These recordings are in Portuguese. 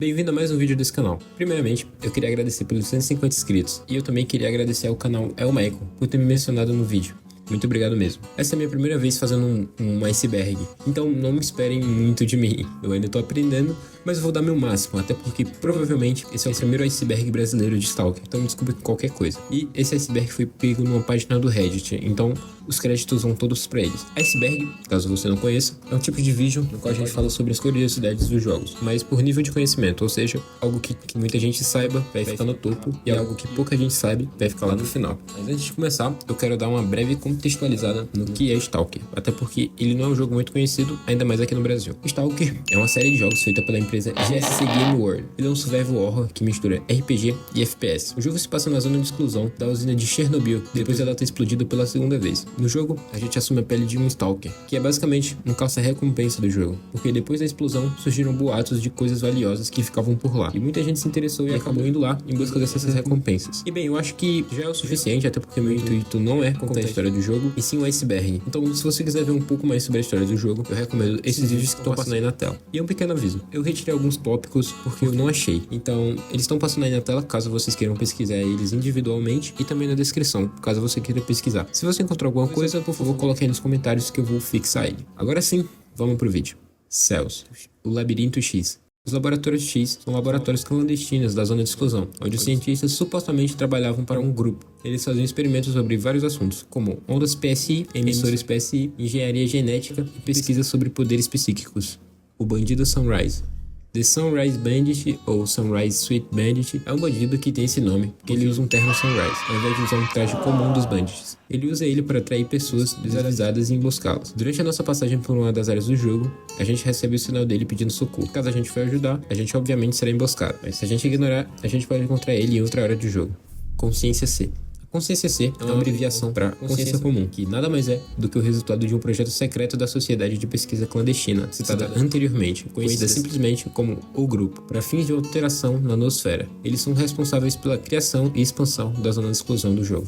Bem-vindo a mais um vídeo desse canal. Primeiramente, eu queria agradecer pelos 150 inscritos e eu também queria agradecer ao canal El Michael por ter me mencionado no vídeo. Muito obrigado mesmo. Essa é a minha primeira vez fazendo um iceberg, então não me esperem muito de mim. Eu ainda tô aprendendo, mas eu vou dar meu máximo, até porque provavelmente esse é o primeiro iceberg brasileiro de Stalker, então desculpe qualquer coisa. E esse iceberg foi pego numa página do Reddit, então os créditos vão todos pra eles. Iceberg, caso você não conheça, é um tipo de vídeo no qual a gente fala sobre as curiosidades dos jogos, mas por nível de conhecimento, ou seja, algo que muita gente saiba vai ficar no topo e algo que pouca gente sabe vai ficar lá no final. Mas antes de começar, eu quero dar uma breve contextualizada no que é Stalker, até porque ele não é um jogo muito conhecido, ainda mais aqui no Brasil. Stalker é uma série de jogos feita pela empresa GSC Game World. Ele é um survival horror que mistura RPG e FPS. O jogo se passa na zona de exclusão da usina de Chernobyl, depois dela ter explodido pela segunda vez. No jogo, a gente assume a pele de um Stalker, que é basicamente um caça-recompensa do jogo, porque depois da explosão surgiram boatos de coisas valiosas que ficavam por lá, e muita gente se interessou e acabou indo lá em busca dessas recompensas. E bem, eu acho que já é o suficiente, até porque meu intuito não é contar a história do jogo, e sim o iceberg. Então, se você quiser ver um pouco mais sobre a história do jogo, eu recomendo esses vídeos que estão passando aí na tela. E um pequeno aviso, eu retirei alguns tópicos porque eu não achei, então eles estão passando aí na tela caso vocês queiram pesquisar eles individualmente e também na descrição, caso você queira pesquisar. Se você encontrar alguma coisa, por favor, coloque aí nos comentários que eu vou fixar ele. Agora sim, vamos pro vídeo. Céus, o Labirinto X. Os laboratórios X são laboratórios clandestinos da zona de exclusão, onde os cientistas supostamente trabalhavam para um grupo. Eles faziam experimentos sobre vários assuntos, como ondas PSI, emissores PSI, engenharia genética e pesquisas sobre poderes psíquicos. O bandido Sunrise. The Sunrise Bandit, ou Sunrise Sweet Bandit, é um bandido que tem esse nome, porque ele usa um terno Sunrise, ao invés de usar um traje comum dos bandits. Ele usa ele para atrair pessoas desavisadas e emboscá-las. Durante a nossa passagem por uma das áreas do jogo, a gente recebe o sinal dele pedindo socorro. Caso a gente for ajudar, a gente obviamente será emboscado, mas se a gente ignorar, a gente pode encontrar ele em outra hora do jogo. Consciência C. Consciência C é uma abreviação para consciência comum, que nada mais é do que o resultado de um projeto secreto da Sociedade de Pesquisa Clandestina, citada anteriormente, conhecida simplesmente como o Grupo, para fins de alteração na nosfera. Eles são responsáveis pela criação e expansão da zona de exclusão do jogo.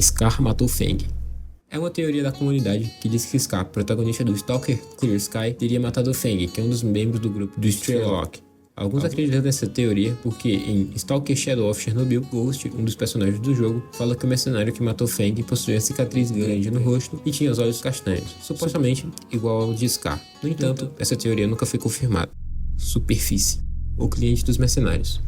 Scar matou Feng. É uma teoria da comunidade que diz que Scar, protagonista do Stalker Clear Sky, teria matado Feng, que é um dos membros do grupo do Strelok. Alguns acreditam nessa teoria porque em Stalker Shadow of Chernobyl, Ghost, um dos personagens do jogo, fala que o mercenário que matou Feng possuía cicatriz grande no rosto e tinha os olhos castanhos, supostamente igual ao de Scar. No entanto, essa teoria nunca foi confirmada. Superfície. O cliente dos mercenários.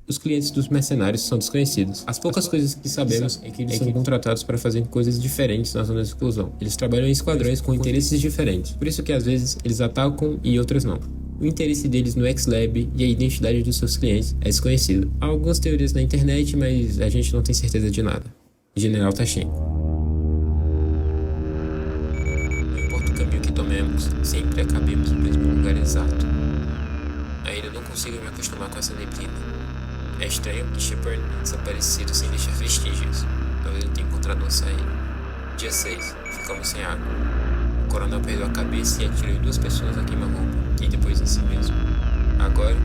Os clientes dos mercenários são desconhecidos. As poucas coisas que sabemos é que eles são contratados para fazer coisas diferentes na zona de exclusão. Eles trabalham em esquadrões com interesses diferentes, por isso que às vezes eles atacam e outras não. O interesse deles no X-Lab e a identidade dos seus clientes é desconhecido. Há algumas teorias na internet, mas a gente não tem certeza de nada. General Tachenko. Não importa o caminho que tomemos, sempre acabemos no mesmo lugar exato. Ainda não consigo me acostumar com essa neblina. É estranho que Shepard tenha desaparecido sem deixar vestígios. Talvez ele tenha encontrado uma saída. Dia 6. Ficamos sem água. O coronel perdeu a cabeça e atirou em 2 pessoas a queima-roupa, e depois em si mesmo. Agora,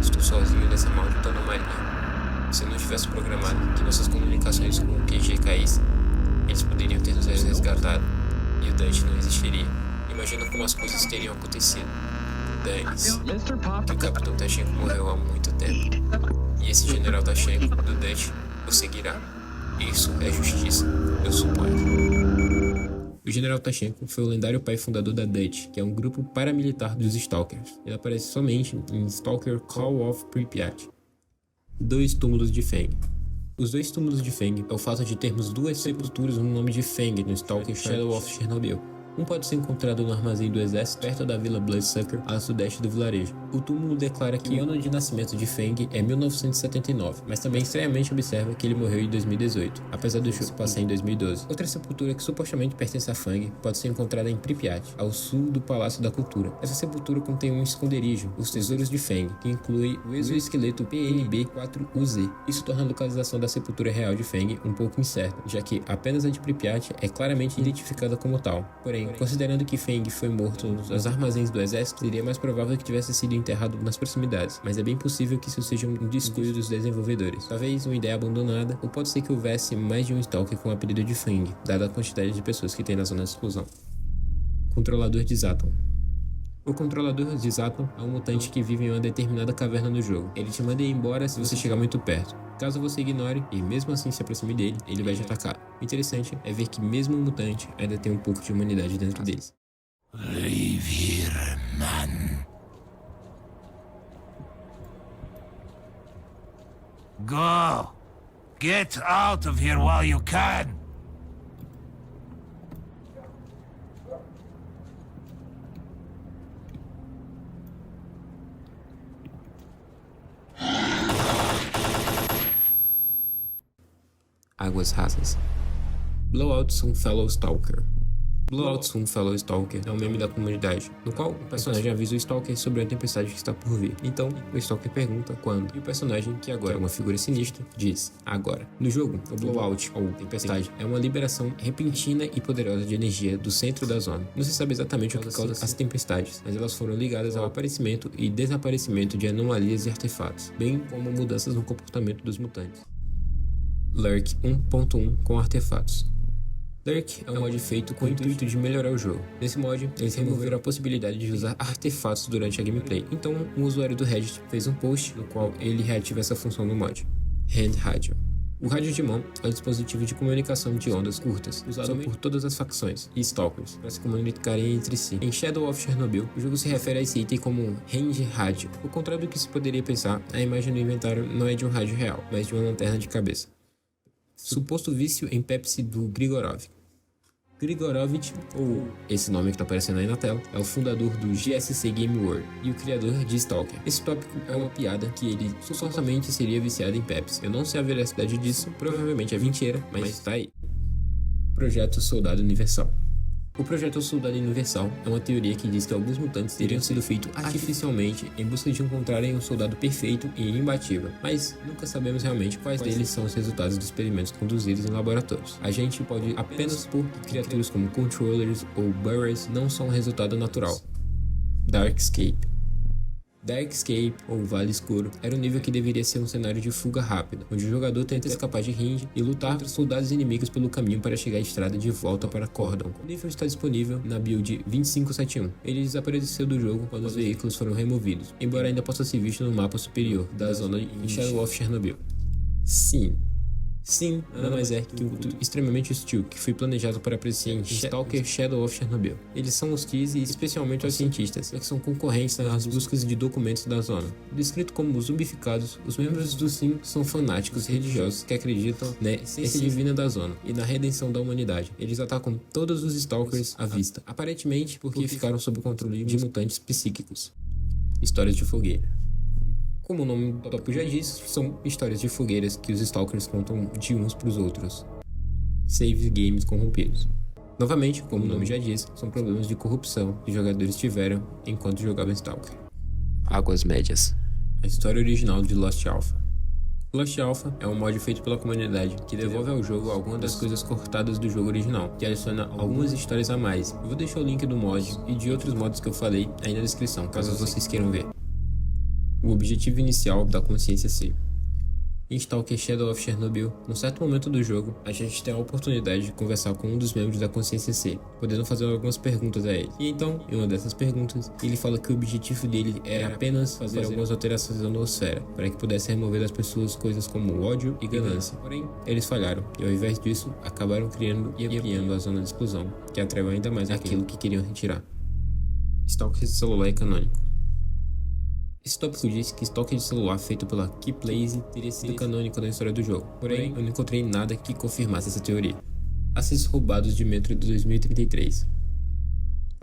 estou sozinho nessa maldita anomalia. Se não tivesse programado que nossas comunicações com o QG caíssem, eles poderiam ter nos resgatado, e o Dante não existiria. Imagina como as coisas teriam acontecido. Dane-se, que o Capitão Tachenko morreu há muito tempo. E esse General Tachenko, do Dante, o seguirá. Isso é justiça, eu suponho. O General Tachenko foi o lendário pai fundador da Dutch, que é um grupo paramilitar dos Stalkers. Ele aparece somente em Stalker Call of Pripyat. 2 túmulos de Feng. Os 2 túmulos de Feng é o fato de termos 2 sepulturas no nome de Feng no Stalker Shadow of Chernobyl. Um pode ser encontrado no armazém do exército perto da vila Bloodsucker, a sudeste do vilarejo. O túmulo declara que o ano de nascimento de Feng é 1979, mas também estranhamente observa que ele morreu em 2018, apesar do jogo se passar em 2012. Outra sepultura que supostamente pertence a Feng pode ser encontrada em Pripyat, ao sul do Palácio da Cultura. Essa sepultura contém um esconderijo, os Tesouros de Feng, que inclui o exoesqueleto PNB-4UZ. Isso torna a localização da sepultura real de Feng um pouco incerta, já que apenas a de Pripyat é claramente identificada como tal. Porém, considerando que Feng foi morto nos armazéns do exército, seria mais provável que tivesse sido enterrado nas proximidades, mas é bem possível que isso seja um descuido dos desenvolvedores. Talvez uma ideia abandonada, ou pode ser que houvesse mais de um Stalker com o apelido de Feng, dada a quantidade de pessoas que tem na zona de exclusão. Controlador de Zaton. O controlador de Zaton é um mutante que vive em uma determinada caverna no jogo. Ele te manda ir embora se você chegar muito perto. Caso você ignore e mesmo assim se aproxime dele, ele vai te atacar. O interessante é ver que mesmo o mutante ainda tem um pouco de humanidade dentro deles. Leave here, man. Go! Get out of here while you can! Águas rasas. Blowout Some Fellow Stalker. Blowout Some Fellow Stalker é um meme da comunidade, no qual o personagem avisa o Stalker sobre a tempestade que está por vir. Então, o Stalker pergunta quando, e o personagem, que agora é uma figura sinistra, diz agora. No jogo, o Blowout, ou tempestade, é uma liberação repentina e poderosa de energia do centro da zona. Não se sabe exatamente o que causa as tempestades, mas elas foram ligadas ao aparecimento e desaparecimento de anomalias e artefatos, bem como mudanças no comportamento dos mutantes. Lurk 1.1 com artefatos. Lurk é um mod feito com o intuito de melhorar o jogo. Nesse mod, eles removeram a possibilidade de usar artefatos durante a gameplay. Então, um usuário do Reddit fez um post no qual ele reativa essa função no mod. Hand Radio. O rádio de mão é um dispositivo de comunicação de ondas curtas, usado por todas as facções e Stalkers para se comunicarem entre si. Em Shadow of Chernobyl, o jogo se refere a esse item como um Hand Radio. Ao contrário do que se poderia pensar, a imagem do inventário não é de um rádio real, mas de uma lanterna de cabeça. Suposto vício em Pepsi do Grigorov. Grigorovich, ou esse nome que está aparecendo aí na tela, é o fundador do GSC Game World e o criador de Stalker. Esse tópico é uma piada que ele supostamente seria viciado em Pepsi. Eu não sei a veracidade disso, provavelmente é mentira, mas tá aí. Projeto Soldado Universal. O Projeto Soldado Universal é uma teoria que diz que alguns mutantes teriam sido feitos artificialmente em busca de encontrarem um soldado perfeito e imbatível, mas nunca sabemos realmente quais deles são os resultados dos experimentos conduzidos em laboratórios. A gente pode apenas supor que criaturas como Controllers ou Bearers não são um resultado natural. Darkscape. Darkscape, ou Vale Escuro, era um nível que deveria ser um cenário de fuga rápida, onde o jogador tenta escapar de Hinge e lutar contra soldados inimigos pelo caminho para chegar à estrada de volta para Cordon. O nível está disponível na build 2571. Ele desapareceu do jogo quando os veículos foram removidos, embora ainda possa ser visto no mapa superior da zona em Shadow of Chernobyl. Sim. Sim, nada mais é que um culto extremamente hostil que foi planejado para aparecer em Stalker Shadow of Chernobyl. Eles são hostis e especialmente aos cientistas, que são concorrentes nas buscas de documentos da zona. Descrito como zumbificados, os membros do Sim são fanáticos religiosos que acreditam na essência divina da zona e na redenção da humanidade. Eles atacam todos os Stalkers à vista, aparentemente porque ficaram sob o controle de mutantes psíquicos. Histórias de fogueira. Como o nome do tópico já diz, são histórias de fogueiras que os Stalkers contam de uns para os outros. Save games corrompidos. Novamente, como o nome já diz, são problemas de corrupção que jogadores tiveram enquanto jogavam Stalker. Águas Médias. A história original de Lost Alpha. Lost Alpha é um mod feito pela comunidade que devolve ao jogo algumas das coisas cortadas do jogo original, que adiciona algumas histórias a mais. Eu vou deixar o link do mod e de outros mods que eu falei aí na descrição, caso vocês queiram ver. O objetivo inicial da Consciência C. Em Stalker Shadow of Chernobyl, num certo momento do jogo, a gente tem a oportunidade de conversar com um dos membros da Consciência C, podendo fazer algumas perguntas a ele. E então, em uma dessas perguntas, ele fala que o objetivo dele era apenas fazer algumas alterações na nosfera, para que pudesse remover das pessoas coisas como ódio e ganância. Porém, eles falharam, e ao invés disso, acabaram criando e ampliando a zona de exclusão, que atraiu ainda mais aquilo que queriam retirar. Stalker de celular é canônico. Esse tópico diz que Stalker de celular feito pela Keyplaze teria sido canônico na história do jogo, porém eu não encontrei nada que confirmasse essa teoria. Acessos roubados de Metro de 2033.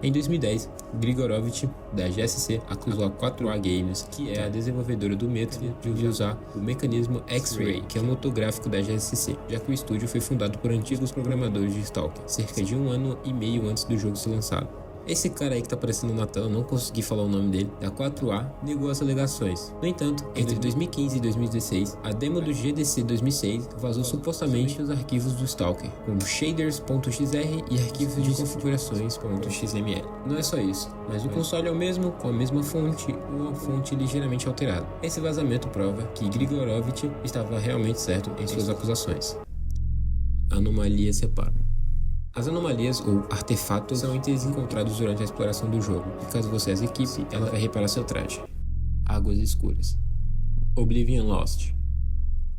Em 2010, Grigorovich, da GSC, acusou a 4A Games, que é a desenvolvedora do Metro, de usar o mecanismo X-Ray, que é um motor gráfico da GSC, já que o estúdio foi fundado por antigos programadores de Stalker, cerca de 1 ano e meio antes do jogo ser lançado. Esse cara aí que tá aparecendo na tela, eu não consegui falar o nome dele, da 4A, negou as alegações. No entanto, entre 2015 e 2016, a demo do GDC 2006 vazou supostamente os arquivos do Stalker, como shaders.xr e arquivos de configurações.xml. Não é só isso, mas o console é o mesmo, com a mesma fonte ou uma fonte ligeiramente alterada. Esse vazamento prova que Grigorovich estava realmente certo em suas acusações. Anomalia separa. As anomalias ou artefatos são itens encontrados durante a exploração do jogo, e caso você as equipe, ela vai reparar seu traje. Águas escuras. Oblivion Lost.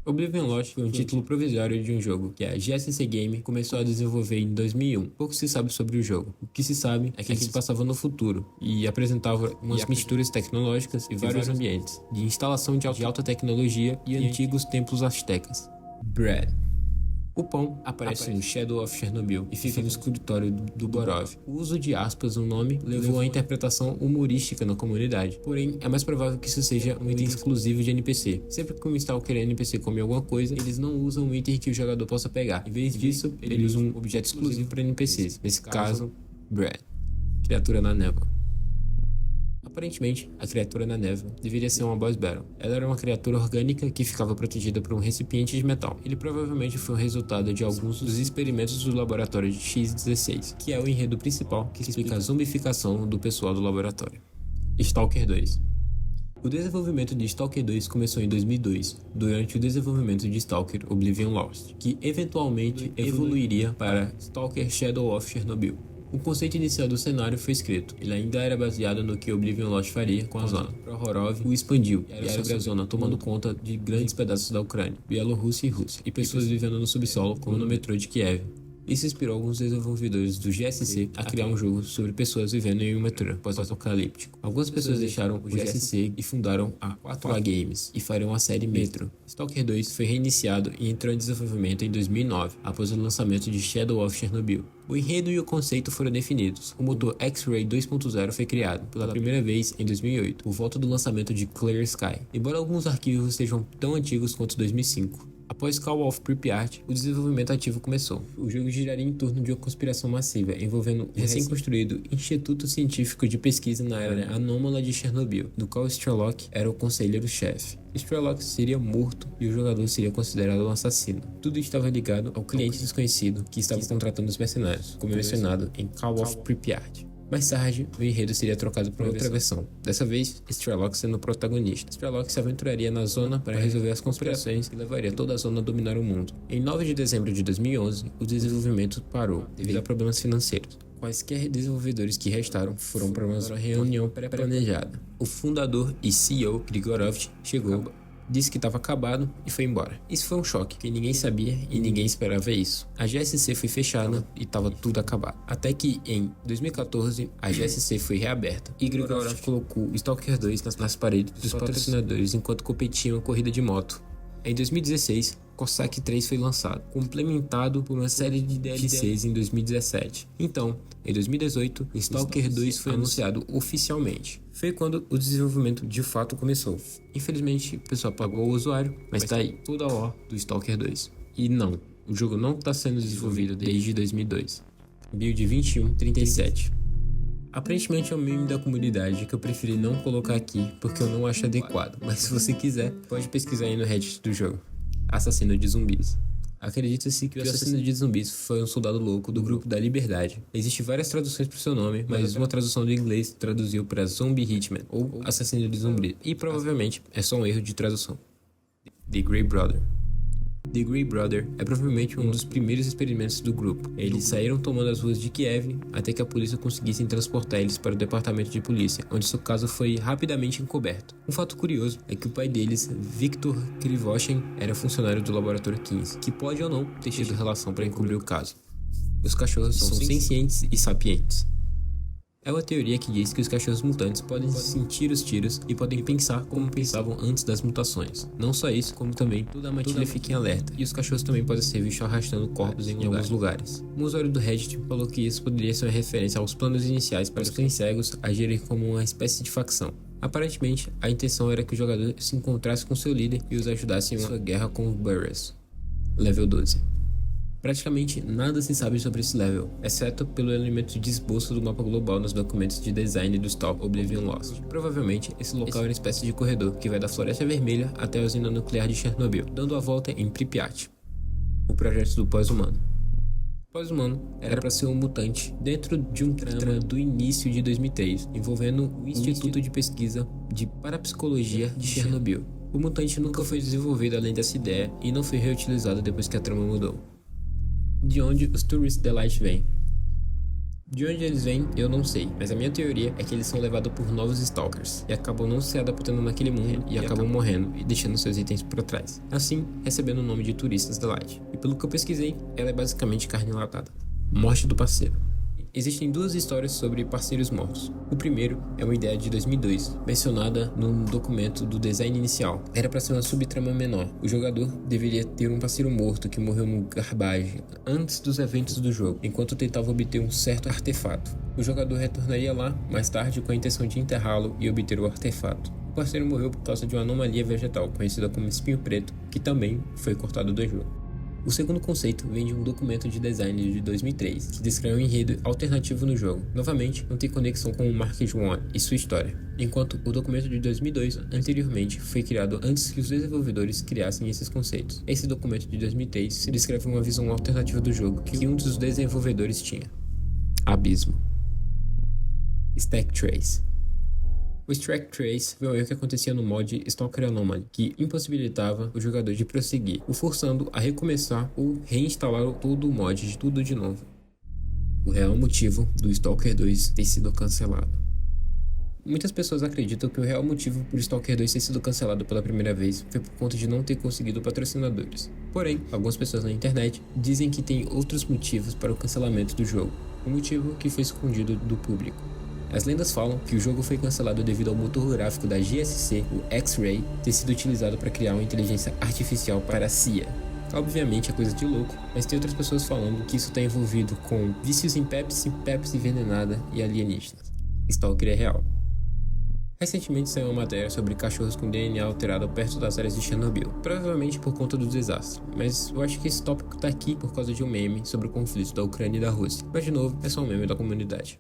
Oblivion Lost foi um título provisório de um jogo que a GSC Game começou a desenvolver em 2001. Pouco se sabe sobre o jogo. O que se sabe é que ele se passava no futuro e apresentava umas misturas tecnológicas e vários ambientes de instalação de alta tecnologia e antigos templos astecas. Bread. O pão aparece no Shadow of Chernobyl e fica no escritório do Borov. O uso de aspas no nome levou à interpretação humorística na comunidade, porém é mais provável que isso seja um item exclusivo de NPC. Sempre que um Stalker NPC come alguma coisa, eles não usam um item que o jogador possa pegar. Em vez disso, ele usa um objeto exclusivo para NPCs, nesse caso, Bread, criatura na névoa. Aparentemente, a criatura na névoa deveria ser uma boss battle. Ela era uma criatura orgânica que ficava protegida por um recipiente de metal. Ele provavelmente foi o resultado de alguns dos experimentos do laboratório de X-16, que é o enredo principal que explica a zombificação do pessoal do laboratório. Stalker 2. O desenvolvimento de Stalker 2 começou em 2002, durante o desenvolvimento de Stalker Oblivion Lost, que eventualmente evoluiria para Stalker Shadow of Chernobyl. O conceito inicial do cenário foi escrito. Ele ainda era baseado no que Oblivion Lost faria com a zona. Prohorov o expandiu e era sobre a zona tomando conta de grandes pedaços da Ucrânia, Bielorrússia e Rússia, e pessoas vivendo no subsolo como no metrô de Kiev. Isso inspirou alguns desenvolvedores do GSC a criar um jogo sobre pessoas vivendo em um metrô pós-apocalíptico. Algumas pessoas deixaram o GSC e fundaram a 4A Games e farão a série Metro. Stalker 2 foi reiniciado e entrou em desenvolvimento em 2009, após o lançamento de Shadow of Chernobyl. O enredo e o conceito foram definidos. O motor X-Ray 2.0 foi criado pela primeira vez em 2008, por volta do lançamento de Clear Sky, embora alguns arquivos sejam tão antigos quanto 2005. Após Call of Pripyat, o desenvolvimento ativo começou. O jogo giraria em torno de uma conspiração massiva envolvendo o recém-construído Instituto Científico de Pesquisa na Área Anômala de Chernobyl, do qual Strelok era o conselheiro-chefe. Strelok seria morto e o jogador seria considerado um assassino. Tudo estava ligado ao cliente desconhecido que estava contratando os mercenários, como mencionado em Call of Pripyat. Mais tarde, o enredo seria trocado por outra versão, dessa vez Strelok sendo o protagonista. Strelok se aventuraria na zona para resolver as conspirações e levaria toda a zona a dominar o mundo. Em 9 de dezembro de 2011, o desenvolvimento parou devido a problemas financeiros. Quaisquer desenvolvedores que restaram foram para uma reunião pré-planejada. O fundador e CEO Grigorov chegou, disse que estava acabado e foi embora. Isso foi um choque, porque ninguém sabia e ninguém esperava isso. A GSC foi fechada e estava tudo acabado. Até que em 2014 a GSC foi reaberta e Grigorov colocou o Stalker 2 nas paredes dos patrocinadores enquanto competiam a corrida de moto. Em 2016, Cossack 3 foi lançado, complementado por uma série de DLCs em 2017. Então, em 2018, Stalker 2 foi anunciado oficialmente. Foi quando o desenvolvimento de fato começou. Infelizmente, o pessoal apagou o usuário, mas tá aí toda a lore do Stalker 2. E não, o jogo não está sendo desenvolvido desde 2002. Build 2137. Aparentemente é um meme da comunidade que eu preferi não colocar aqui porque eu não acho adequado, mas se você quiser, pode pesquisar aí no Reddit do jogo. Assassino de zumbis. Acredita-se que o assassino de zumbis foi um soldado louco do grupo da Liberdade. Existem várias traduções para o seu nome, mas uma tradução do inglês traduziu para Zombie Hitman ou Assassino de Zumbis, e provavelmente é só um erro de tradução. The Grey Brother. The Grey Brother é provavelmente um dos primeiros experimentos do grupo. Eles saíram tomando as ruas de Kiev até que a polícia conseguisse transportar eles para o departamento de polícia, onde seu caso foi rapidamente encoberto. Um fato curioso é que o pai deles, Viktor Krivoshin, era funcionário do Laboratório 15, que pode ou não ter tido relação para encobrir o caso. Os cachorros são sencientes e sapientes. É uma teoria que diz que os cachorros mutantes podem sentir os tiros e podem pensar como pensavam antes das mutações. Não só isso, como também toda a matilha fica em alerta, e os cachorros também podem ser vistos arrastando corpos em alguns lugares. Um usuário do Reddit falou que isso poderia ser uma referência aos planos iniciais para os cães cegos agirem como uma espécie de facção. Aparentemente, a intenção era que o jogador se encontrasse com seu líder e os ajudasse em uma guerra com os Burrers. Level 12. Praticamente nada se sabe sobre esse level, exceto pelo elemento de esboço do mapa global nos documentos de design do Stalker Oblivion Lost. Provavelmente, esse local era uma espécie de corredor que vai da Floresta Vermelha até a usina nuclear de Chernobyl, dando a volta em Pripyat. O projeto do pós-humano. O pós-humano era para ser um mutante dentro de um trama do início de 2003, envolvendo o Instituto de Pesquisa de Parapsicologia de Chernobyl. O mutante nunca foi desenvolvido além dessa ideia e não foi reutilizado depois que a trama mudou. De onde os Tourist Delight vêm? De onde eles vêm, eu não sei, mas a minha teoria é que eles são levados por novos Stalkers e acabam não se adaptando naquele mundo e acabam morrendo e deixando seus itens para trás, assim recebendo o nome de Turistas Delight. E pelo que eu pesquisei, ela é basicamente carne enlatada. Morte do parceiro. Existem duas histórias sobre parceiros mortos. O primeiro é uma ideia de 2002, mencionada num documento do design inicial. Era para ser uma subtrama menor. O jogador deveria ter um parceiro morto que morreu no Garbage antes dos eventos do jogo, enquanto tentava obter um certo artefato. O jogador retornaria lá mais tarde com a intenção de enterrá-lo e obter o artefato. O parceiro morreu por causa de uma anomalia vegetal conhecida como espinho preto, que também foi cortado do jogo. O segundo conceito vem de um documento de design de 2003, que descreve um enredo alternativo no jogo. Novamente, não tem conexão com o Mark I e sua história, enquanto o documento de 2002 anteriormente foi criado antes que os desenvolvedores criassem esses conceitos. Esse documento de 2003 descreve uma visão alternativa do jogo que um dos desenvolvedores tinha. Abismo. Stack Trace. O Stack Trace foi um erro que acontecia no mod Stalker Anomaly, que impossibilitava o jogador de prosseguir, o forçando a recomeçar ou reinstalar todo o mod de tudo de novo. O real motivo do Stalker 2 ter sido cancelado. Muitas pessoas acreditam que o real motivo por Stalker 2 ter sido cancelado pela primeira vez foi por conta de não ter conseguido patrocinadores. Porém, algumas pessoas na internet dizem que tem outros motivos para o cancelamento do jogo, um motivo que foi escondido do público. As lendas falam que o jogo foi cancelado devido ao motor gráfico da GSC, o X-Ray, ter sido utilizado para criar uma inteligência artificial para a CIA. Obviamente é coisa de louco, mas tem outras pessoas falando que isso está envolvido com vícios em Pepsi envenenada e alienígenas. Stalker é real. Recentemente saiu uma matéria sobre cachorros com DNA alterado perto das áreas de Chernobyl, provavelmente por conta do desastre, mas eu acho que esse tópico está aqui por causa de um meme sobre o conflito da Ucrânia e da Rússia, mas de novo é só um meme da comunidade.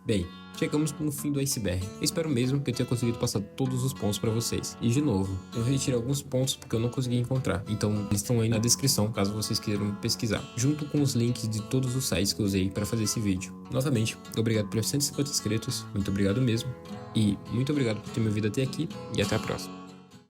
Bem, chegamos no fim do iceberg. Eu espero mesmo que eu tenha conseguido passar todos os pontos para vocês. E de novo, eu retirei alguns pontos porque eu não consegui encontrar, então eles estão aí na descrição caso vocês queiram pesquisar, junto com os links de todos os sites que eu usei para fazer esse vídeo. Novamente, obrigado pelos 150 inscritos, muito obrigado mesmo, e muito obrigado por ter me ouvido até aqui, e até a próxima.